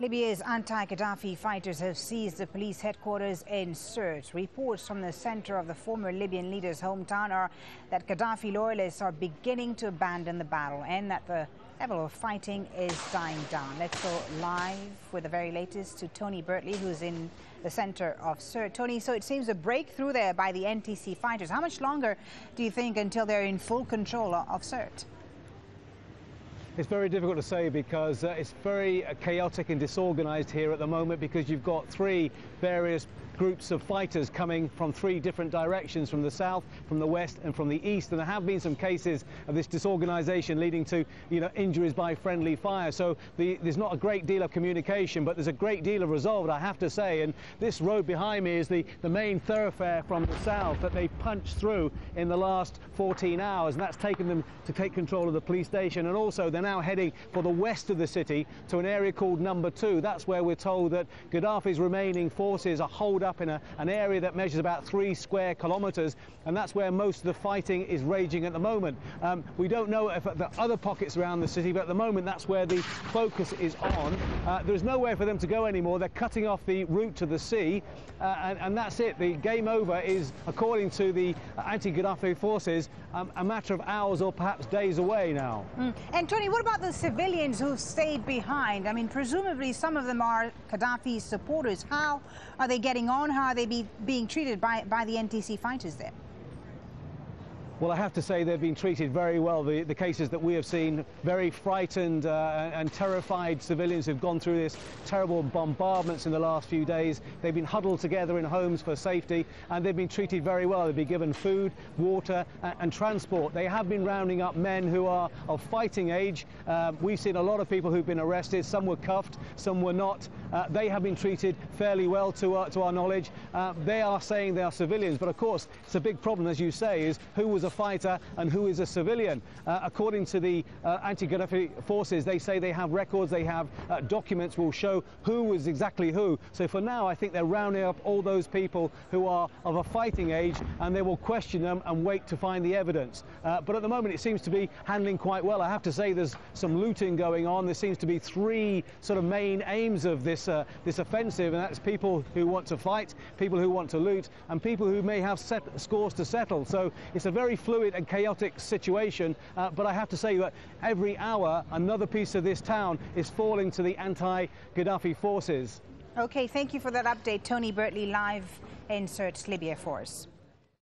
Libya's anti-Gaddafi fighters have seized the police headquarters in Sirte. Reports from the center of the former Libyan leader's hometown are that Gaddafi loyalists are beginning to abandon the battle and that the level of fighting is dying down. Let's go live with the very latest to Tony Birtley, who's in the center of Sirte. Tony, so it seems a breakthrough there by the NTC fighters. How much longer do you think until they're in full control of Sirte? It's very difficult to say because it's very chaotic and disorganized here at the moment, because you've got three various groups of fighters coming from three different directions, from the south, from the west and from the east, and there have been some cases of this disorganization leading to injuries by friendly fire. So there's not a great deal of communication, but there's a great deal of resolve, I have to say. And this road behind me is the main thoroughfare from the south that they punched through in the last 14 hours, and that's taken them to take control of the police station. And also they're now heading for the west of the city to an area called Number 2. That's where we're told that Gaddafi's remaining forces are holed up in an area that measures about 3 square kilometers, and that's where most of the fighting is raging at the moment. We don't know if there are other pockets around the city, but at the moment that's where the focus is on. There's nowhere for them to go anymore. They're cutting off the route to the sea, and that's it. The game over is, according to the anti-Gaddafi forces, a matter of hours or perhaps days away now. And Tony, what about the civilians who've stayed behind? I mean, presumably some of them are Gaddafi's supporters. How are they getting on? How are they being treated by the NTC fighters there? Well, I have to say they've been treated very well. The cases that we have seen, very frightened and terrified civilians who've gone through this terrible bombardments in the last few days. They've been huddled together in homes for safety, and they've been treated very well. They've been given food, water and transport. They have been rounding up men who are of fighting age. We've seen a lot of people who've been arrested. Some were cuffed, some were not. They have been treated fairly well to our knowledge. They are saying they are civilians, but of course it's a big problem, as you say, is who was a fighter and who is a civilian. According to the anti-Gaddafi forces, they say they have records, they have documents will show who was exactly who. So for now, I think they're rounding up all those people who are of a fighting age, and they will question them and wait to find the evidence. But at the moment it seems to be handling quite well. I have to say there's some looting going on. There seems to be three sort of main aims of this offensive, and that's people who want to fight, people who want to loot, and people who may have scores to settle. So it's a very fluid and chaotic situation, but I have to say that every hour another piece of this town is falling to the anti-Gaddafi forces. Okay, thank you for that update. Tony Birtley live in Sirte, Libya for us.